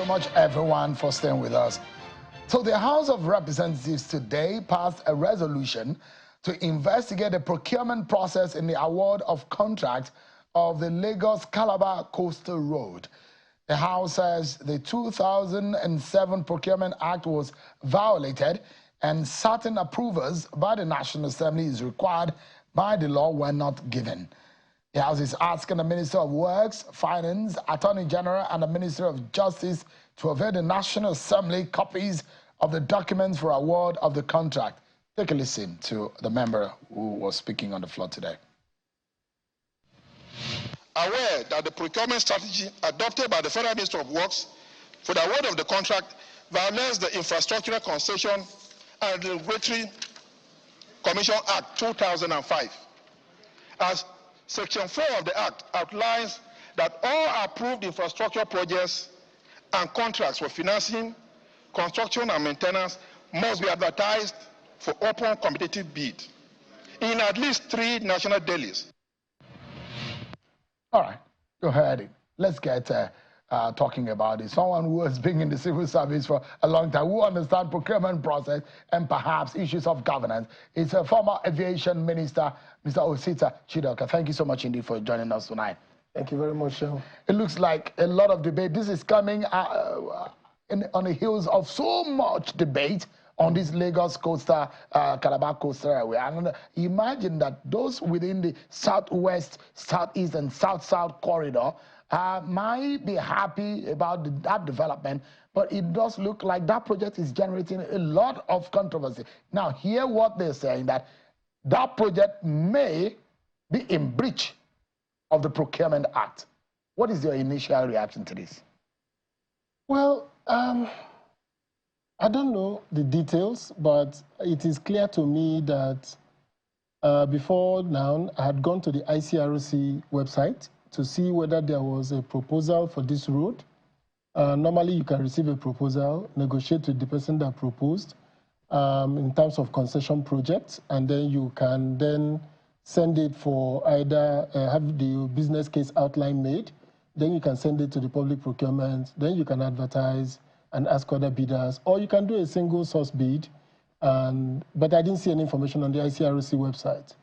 so much, everyone, for staying with us. So the House of Representatives today passed a resolution to investigate the procurement process in the award of contract of the Lagos-Calabar Coastal Road. The House says the 2007 Procurement Act was violated and certain approvals by the National Assembly is required by the law were not given. The House is asking the Minister of Works, Finance, Attorney General, and the Minister of Justice to avail the National Assembly copies of the documents for award of the contract. Take a listen to the member who was speaking on the floor today. Aware that the procurement strategy adopted by the Federal Minister of Works for the award of the contract violates the Infrastructure Concession and Regulatory Commission Act 2005. As Section 4 of the Act outlines that all approved infrastructure projects and contracts for financing, construction, and maintenance must be advertised for open competitive bid in at least 3 national dailies. All right, go ahead. Let's get talking about it. Someone who has been in the civil service for a long time, who understands procurement process and perhaps issues of governance, is a former aviation minister, Mr. Osita Chidoka. Thank you so much indeed for joining us tonight. Thank you very much, Sean. It looks like a lot of debate. This is coming on the heels of so much debate on this Lagos coastal, Calabar coastal area. And imagine that those within the southwest, southeast, and south-south corridor might be happy about that development, but it does look like that project is generating a lot of controversy. Now, hear what they're saying, that that project may be in breach of the Procurement Act. What is your initial reaction to this? Well, I don't know the details, but it is clear to me that before now, I had gone to the ICRC website to see whether there was a proposal for this road. Normally, you can receive a proposal, negotiate with the person that proposed in terms of concession projects, and then you can then send it for either have the business case outline made, then you can send it to the public procurement, then you can advertise and ask other bidders, or you can do a single source bid. But I didn't see any information on the ICRC website.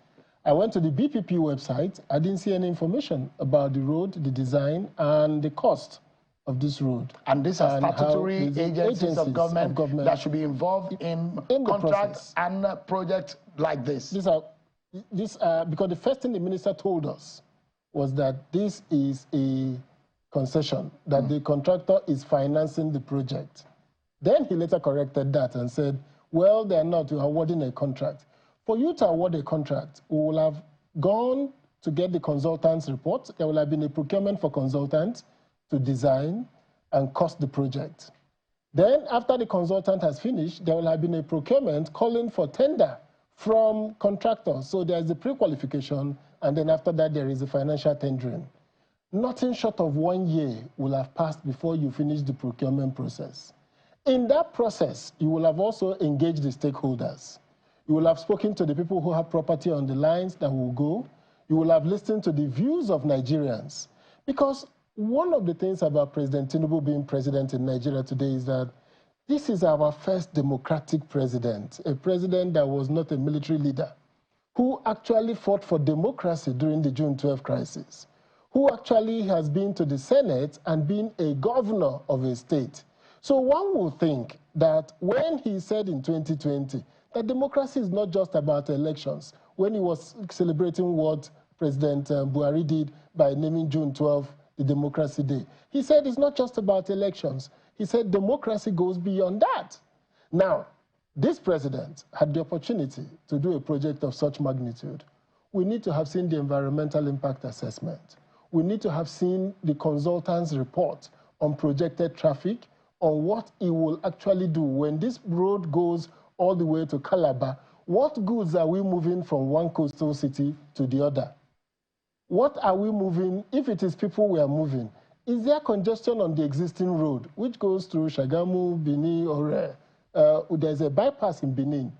I went to the BPP website. I didn't see any information about the road, the design, and the cost of this road. And these are statutory agencies of government that should be involved in contracts and projects like this. Because the first thing the minister told us was that this is a concession, that the contractor is financing the project. Then he later corrected that and said, well, they're not awarding a contract. For you to award a contract, we will have gone to get the consultant's report. There will have been a procurement for consultants to design and cost the project. Then after the consultant has finished, there will have been a procurement calling for tender from contractors. So there's a pre-qualification, and then after that, there is a financial tendering. Nothing short of 1 year will have passed before you finish the procurement process. In that process, you will have also engaged the stakeholders. You will have spoken to the people who have property on the lines that will go. You will have listened to the views of Nigerians. Because one of the things about President Tinubu being president in Nigeria today is that this is our first democratic president, a president that was not a military leader, who actually fought for democracy during the June 12 crisis, who actually has been to the Senate and been a governor of a state. So one would think that when he said in 2020 that democracy is not just about elections, when he was celebrating what President Buhari did by naming June 12 the Democracy Day, he said it's not just about elections. He said democracy goes beyond that. Now, this president had the opportunity to do a project of such magnitude. We need to have seen the environmental impact assessment. We need to have seen the consultant's report on projected traffic, on what it will actually do when this road goes all the way to Calabar. What goods are we moving from one coastal city to the other? What are we moving? If it is people we are moving, is there congestion on the existing road, which goes through Shagamu, Benin, or there's a bypass in Benin,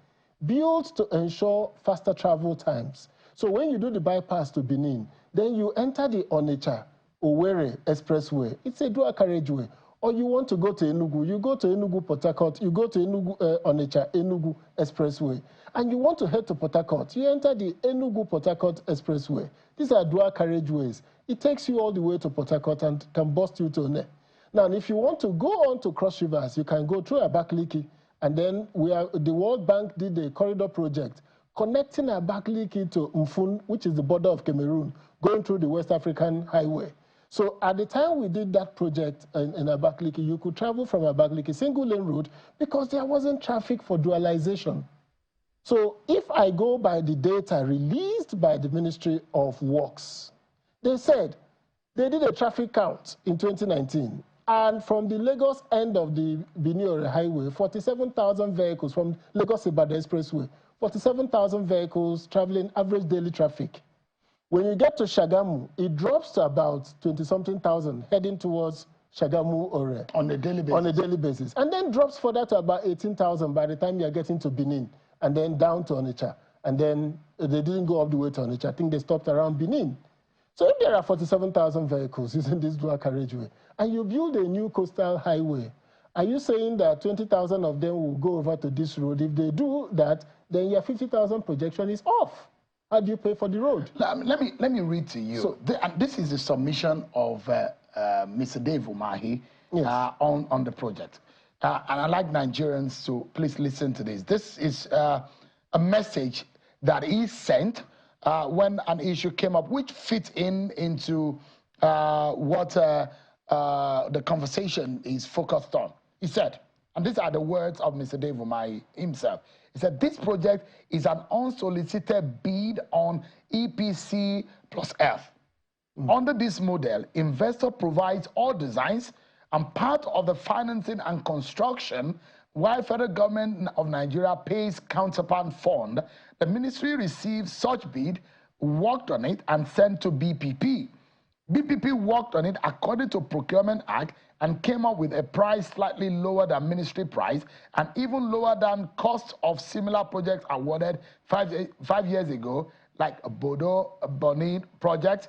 built to ensure faster travel times. So when you do the bypass to Benin, then you enter the Onitsha Owerri Expressway. It's a dual carriageway. or you want to go to Enugu, you go to Enugu Port Harcourt, you go to Enugu Onitsha Enugu Expressway, and you want to head to Port Harcourt, you enter the Enugu Port Harcourt Expressway. These are dual carriageways. It takes you all the way to Port Harcourt and can bust you to One. Now, if you want to go on to cross rivers, you can go through Abakaliki, and then the World Bank did a corridor project connecting Abakaliki to Mfun, which is the border of Cameroon, going through the West African Highway. So at the time we did that project in Abakaliki, you could travel from Abakaliki single lane route because there wasn't traffic for dualization. So if I go by the data released by the Ministry of Works, they said they did a traffic count in 2019. And from the Lagos end of the Benin Highway, 47,000 vehicles from Lagos-Ibadan Expressway, 47,000 vehicles traveling average daily traffic. When you get to Shagamu, it drops to about 20-something thousand heading towards Shagamu Ore. On a daily basis. On a daily basis. And then drops further to about 18,000 by the time you're getting to Benin, and then down to Onitsha. And then they didn't go all the way to Onitsha. I think they stopped around Benin. So if there are 47,000 vehicles using this dual carriageway, and you build a new coastal highway, are you saying that 20,000 of them will go over to this road? If they do that, then your 50,000 projection is off. How do you pay for the road? Let me read to you. So, and this is the submission of Mr. Dave Umahi on the project. And I'd like Nigerians to please listen to this. This is a message that he sent when an issue came up, which fits into what the conversation is focused on. He said, and these are the words of Mr. Dave Umahi himself. He said, this project is an unsolicited bid on EPC plus F. Under this model, investor provides all designs and part of the financing and construction, while federal government of Nigeria pays counterpart fund. The ministry receives such bid, worked on it, and sent to BPP. BPP worked on it according to Procurement Act and came up with a price slightly lower than ministry price and even lower than cost of similar projects awarded five years ago, like a Bodo Bonin project.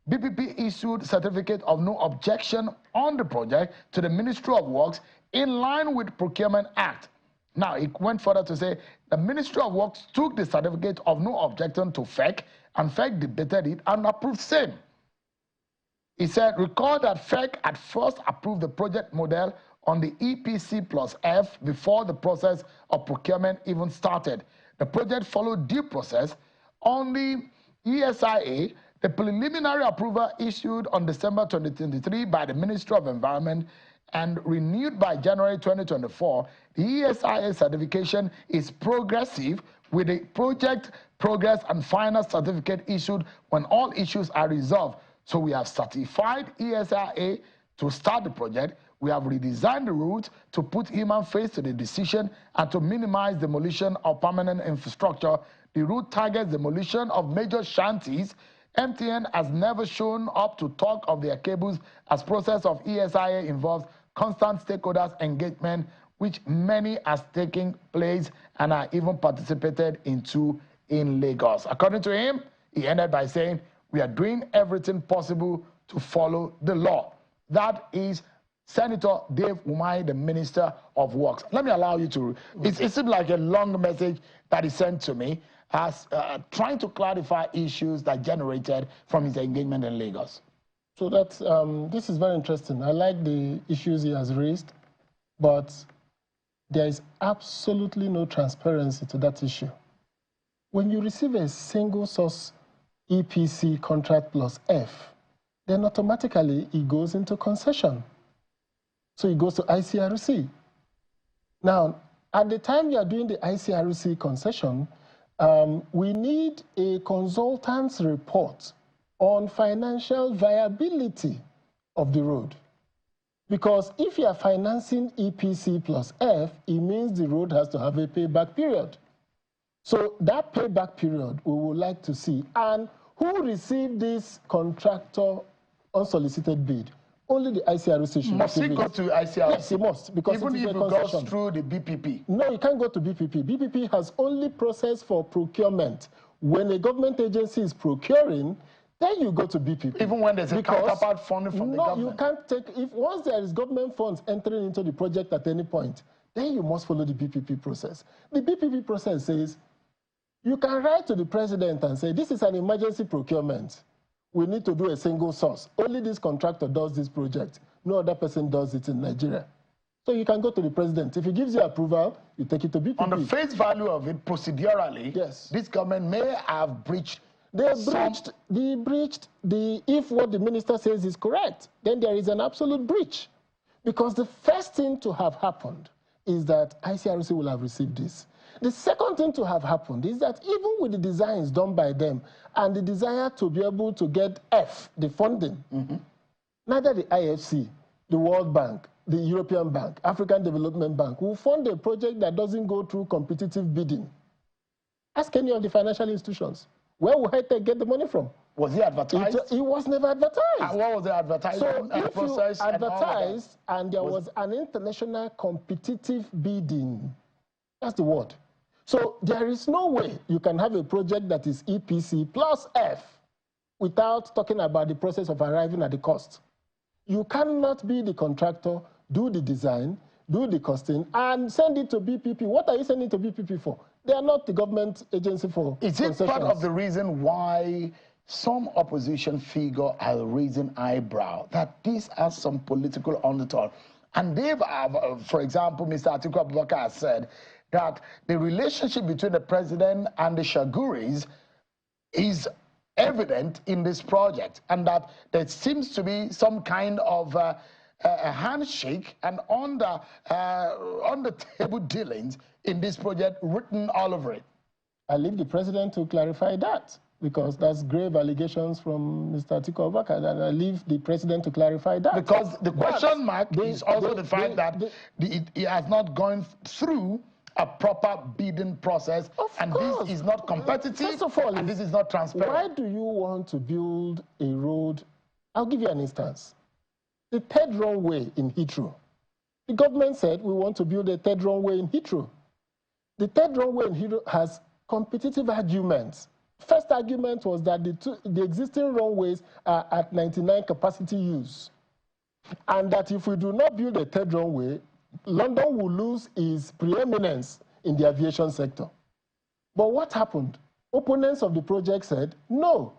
BPP issued certificate of no objection on the project to the Ministry of Works in line with Procurement Act. Now, it went further to say the Ministry of Works took the certificate of no objection to FEC, and FEC debated it and approved same. He said, recall that FEC had first approved the project model on the EPC plus F before the process of procurement even started. The project followed due process. On the ESIA, the preliminary approval issued on December 2023 by the Ministry of Environment and renewed by January 2024, the ESIA certification is progressive with a project progress and final certificate issued when all issues are resolved. So we have certified ESIA to start the project. We have redesigned the route to put human face to the decision and to minimize demolition of permanent infrastructure. The route targets demolition of major shanties. MTN has never shown up to talk of their cables, as process of ESIA involves constant stakeholders engagement, which many has taken place and are even participated into in Lagos. According to him, he ended by saying, we are doing everything possible to follow the law. That is Senator Dave Umahi, the Minister of Works. Let me allow you to, it seemed like a long message that he sent to me as trying to clarify issues that generated from his engagement in Lagos. So that's, this is very interesting. I like the issues he has raised, but there is absolutely no transparency to that issue. When you receive a single source EPC contract plus F, then automatically it goes into concession. So it goes to ICRC. Now, at the time you are doing the ICRC concession, we need a consultant's report on financial viability of the road. Because if you are financing EPC plus F, it means the road has to have a payback period. So that payback period we would like to see. And who received this contractor unsolicited bid? Only the ICRC should must it go to ICRC? Yes, it must. Because even if it goes through the BPP? No, it can't go to BPP. BPP has only process for procurement. When a government agency is procuring, Then you go to BPP. Even when there's a counterpart funding from the government. No, you can't take, once there is government funds entering into the project at any point, then you must follow the BPP process. The BPP process says, you can write to the president and say, this is an emergency procurement. We need to do a single source. Only this contractor does this project. No other person does it in Nigeria. So you can go to the president. If he gives you approval, you take it to BPP. On the face value of it, procedurally, yes, this government may have breached. If what the minister says is correct, then there is an absolute breach. Because the first thing to have happened is that ICRC will have received this. The second thing to have happened is that even with the designs done by them and the desire to be able to get the funding, neither the IFC, the World Bank, the European Bank, African Development Bank will fund a project that doesn't go through competitive bidding. Ask any of the financial institutions. Where will HITECH get the money from? Was it advertised? It was never advertised. And what was the advertising process? So if you advertised and there was an international competitive bidding, that's the word. So there is no way you can have a project that is EPC plus F without talking about the process of arriving at the cost. You cannot be the contractor, do the design, do the costing, and send it to BPP. What are you sending to BPP for? They are not the government agency for concessions. Is it part of the reason why some opposition figure are raising eyebrow that this has some political undertone? And they've, for example, Mr. Atiku Abubakar has said that the relationship between the president and the Shaguris is evident in this project, and that there seems to be some kind of a handshake and on the table dealings in this project written all over it. I leave the president to clarify that, because that's grave allegations from Mr. Atiku Abubakar, and I leave the president to clarify that. Because the question mark is also the fact that it has not gone through a proper bidding process, and this is not competitive. First of all, and this is not transparent. Why do you want to build a road? I'll give you an instance. The third runway in Heathrow. The government said we want to build a third runway in Heathrow. The third runway in Heathrow has competitive arguments. First argument was that the existing runways are at 99 capacity use, and that if we do not build a third runway, London will lose its preeminence in the aviation sector. But what happened? Opponents of the project said, no,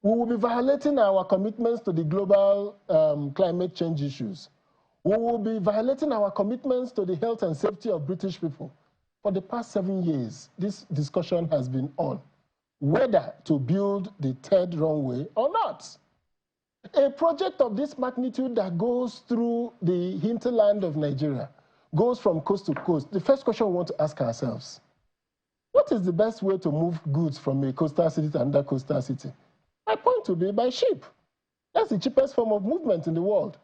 we will be violating our commitments to the global climate change issues. We will be violating our commitments to the health and safety of British people. For the past 7 years, this discussion has been on whether to build the third runway or not. A project of this magnitude that goes through the hinterland of Nigeria, goes from coast to coast, the first question we want to ask ourselves, what is the best way to move goods from a coastal city to another coastal city? My point would be by ship. That's the cheapest form of movement in the world.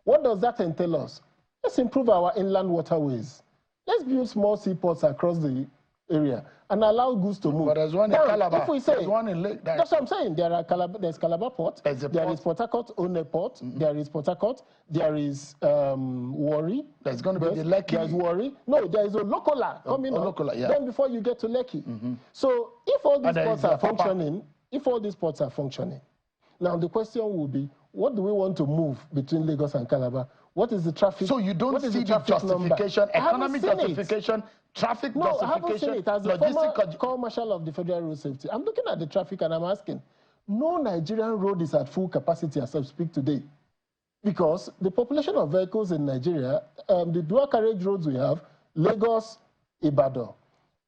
What does that entail us? Let's improve our inland waterways. Let's build small seaports across the area and allow goods to move. But there's one in Calabar. If we say, there's one in Lake. That's what I'm saying. There's Calabar Port. There is Port Harcourt One Port. There is Port Harcourt. There is Warri. There's going to be the Lekki. There's Warri. No, there is a Lokola coming up. Yeah. Then before you get to Lekki. So if all these ports are functioning, now the question will be, what do we want to move between Lagos and Calabar? What is the traffic? So you don't see the justification, economic justification, traffic justification? No, I haven't seen it. As the former Corps Marshal of the Federal Road Safety, I'm looking at the traffic and I'm asking, no Nigerian road is at full capacity as I speak today. Because the population of vehicles in Nigeria, the dual carriage roads we have, Lagos, Ibadan,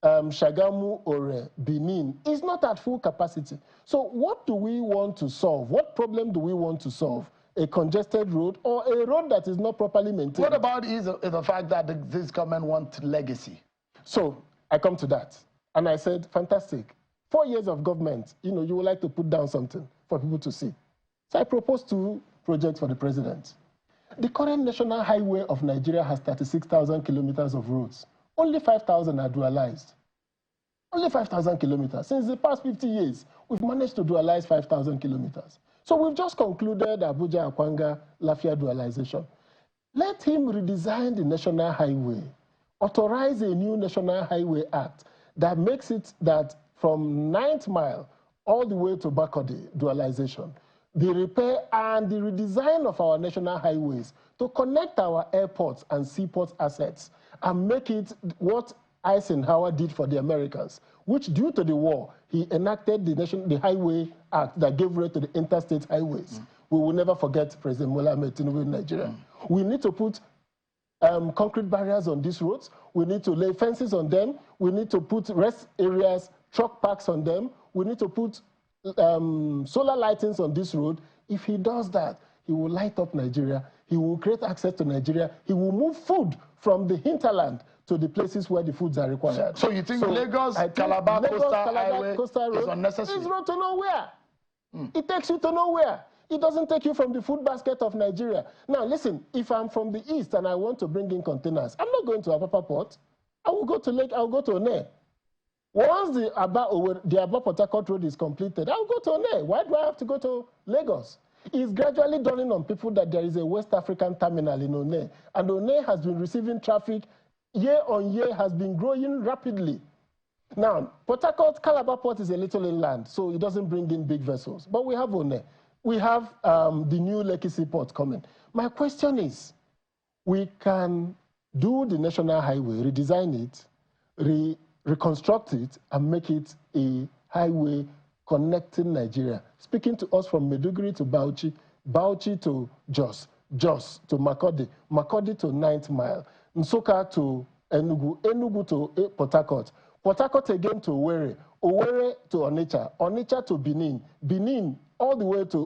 Shagamu, Ore, Benin, is not at full capacity. So what do we want to solve? What problem do we want to solve? A congested road or a road that is not properly maintained? What about the fact that this government wants legacy? So I come to that. And I said, fantastic. 4 years of government, you would like to put down something for people to see. So I proposed 2 projects for the president. The current national highway of Nigeria has 36,000 kilometers of roads. Only 5,000 are dualized. Only 5,000 kilometers. Since the past 50 years, we've managed to dualize 5,000 kilometers. So we've just concluded Abuja-Akwanga Lafia dualization. Let him redesign the national highway, authorize a new National Highway Act that makes it that from 9th mile all the way to Bakode dualization, the repair and the redesign of our national highways to connect our airports and seaport assets and make it what Eisenhower did for the Americans, which due to the war, he enacted the Highway Act that gave way to the interstate highways. We will never forget President Bola Ahmed Tinubu in Nigeria. We need to put concrete barriers on these roads. We need to lay fences on them. We need to put rest areas, truck parks on them. We need to put solar lightings on this road. If he does that, he will light up Nigeria. He will create access to Nigeria. He will move food from the hinterland to the places where the foods are required. So you think Lagos, Calabar, Coastal Road is unnecessary? It's road to nowhere. It takes you to nowhere. It doesn't take you from the food basket of Nigeria. Now, listen, if I'm from the east and I want to bring in containers, I'm not going to Apapa Port. I will go to Lake, I will go to One. Once the Aba Port Harcourt Road is completed, I will go to One. Why do I have to go to Lagos? It's gradually dawning on people that there is a West African terminal in One, and One has been receiving traffic year on year, has been growing rapidly. Now, Port Harcourt, Calabar Port is a little inland, so it doesn't bring in big vessels. But we have One. We have the new Lekki Seaport coming. My question is, we can do the national highway, redesign it, reconstruct it, and make it a highway connecting Nigeria. Speaking to us from Maiduguri to Bauchi, Bauchi to Jos, Jos to Makodi, Makodi to 9th Mile, Nsukka to Enugu, Enugu to Port Harcourt, Port Harcourt again to Owerri, Owerri to Onitsha, Onitsha to Benin, Benin all the way to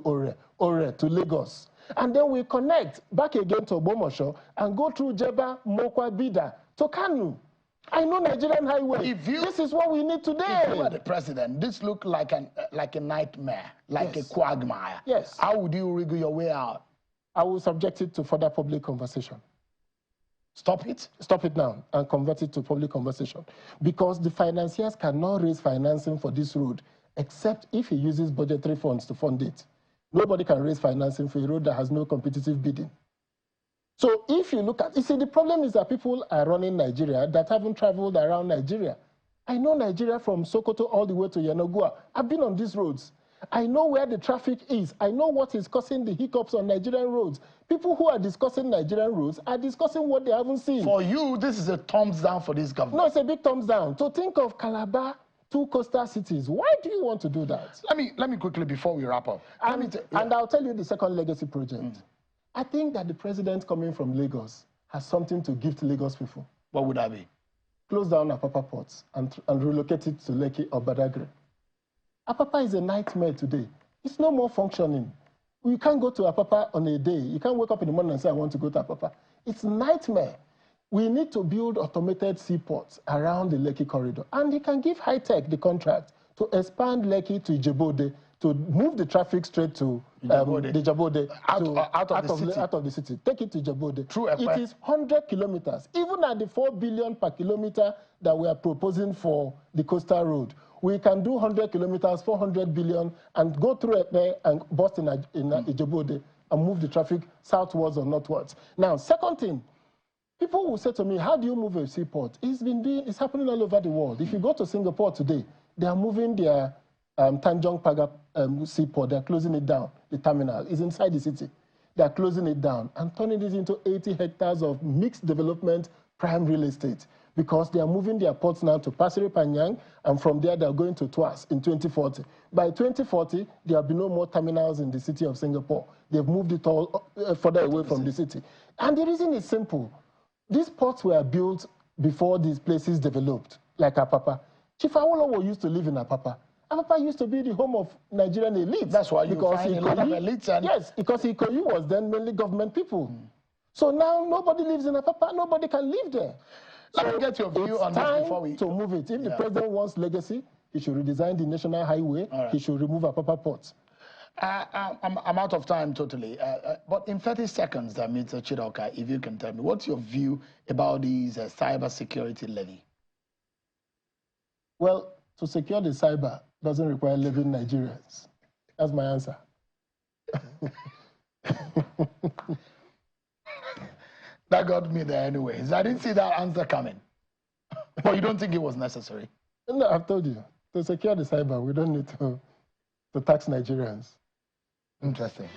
Ore to Lagos. And then we connect back again to Bomosho and go through Jeba, Mokwa, Bida to Kanu. I know Nigerian highway. This is what we need today. If you were the president, this looked like a nightmare, like a quagmire. Yes. How would you wriggle your way out? I will subject it to further public conversation. Stop it? Stop it now and convert it to public conversation. Because the financiers cannot raise financing for this road except if he uses budgetary funds to fund it. Nobody can raise financing for a road that has no competitive bidding. So if you look at, you see, the problem is that people are running Nigeria that haven't traveled around Nigeria. I know Nigeria from Sokoto all the way to Yanagua. I've been on these roads. I know where the traffic is. I know what is causing the hiccups on Nigerian roads. People who are discussing Nigerian roads are discussing what they haven't seen. For you, this is a thumbs down for this government. No, it's a big thumbs down. To think of Calabar, two coastal cities. Why do you want to do that? Let me quickly, before we wrap up. And I'll tell you the second legacy project. I think that the president coming from Lagos has something to give to Lagos people. What would that be? Close down Apapa ports and relocate it to Lekki or Badagry. Apapa is a nightmare today. It's no more functioning. You can't go to Apapa on a day. You can't wake up in the morning and say, I want to go to Apapa. It's a nightmare. We need to build automated seaports around the Lekki corridor. And he can give high-tech the contract to expand Lekki to Ijebode, to move the traffic straight to Ijebode, out of the city. Take it to Ijebode. True. It is 100 kilometers. Even at the 4 billion per kilometer that we are proposing for the coastal road, we can do 100 kilometers, 400 billion, and go through it there and bust in Ijebode and move the traffic southwards or northwards. Now, second thing, people will say to me, how do you move a seaport? It's happening all over the world. If you go to Singapore today, they are moving their Tanjong Pagar seaport. They're closing it down. The terminal is inside the city. They're closing it down and turning it into 80 hectares of mixed development prime real estate because they are moving their ports now to Pasir Panjang, and from there they're going to Tuas in 2040. By 2040, there will be no more terminals in the city of Singapore. They've moved it all further away from the city. And the reason is simple. These ports were built before these places developed, like Apapa. Chief Awolowo used to live in Apapa. Apapa used to be the home of Nigerian elites. That's why you find a lot of elites. Yes, because Ikoyi was then mainly government people. So now nobody lives in Apapa. Nobody can live there. Let me get your view on this before we... to move it. If the president wants legacy, he should redesign the national highway. Right. He should remove Apapa ports. I'm out of time totally. But in 30 seconds, Mr. Chidoka, if you can tell me, what's your view about these cybersecurity levy? Well, to secure the cyber doesn't require levying Nigerians. That's my answer. That got me there anyways. I didn't see that answer coming. But you don't think it was necessary? No, I've told you. To secure the cyber, we don't need to to tax Nigerians. Interesting.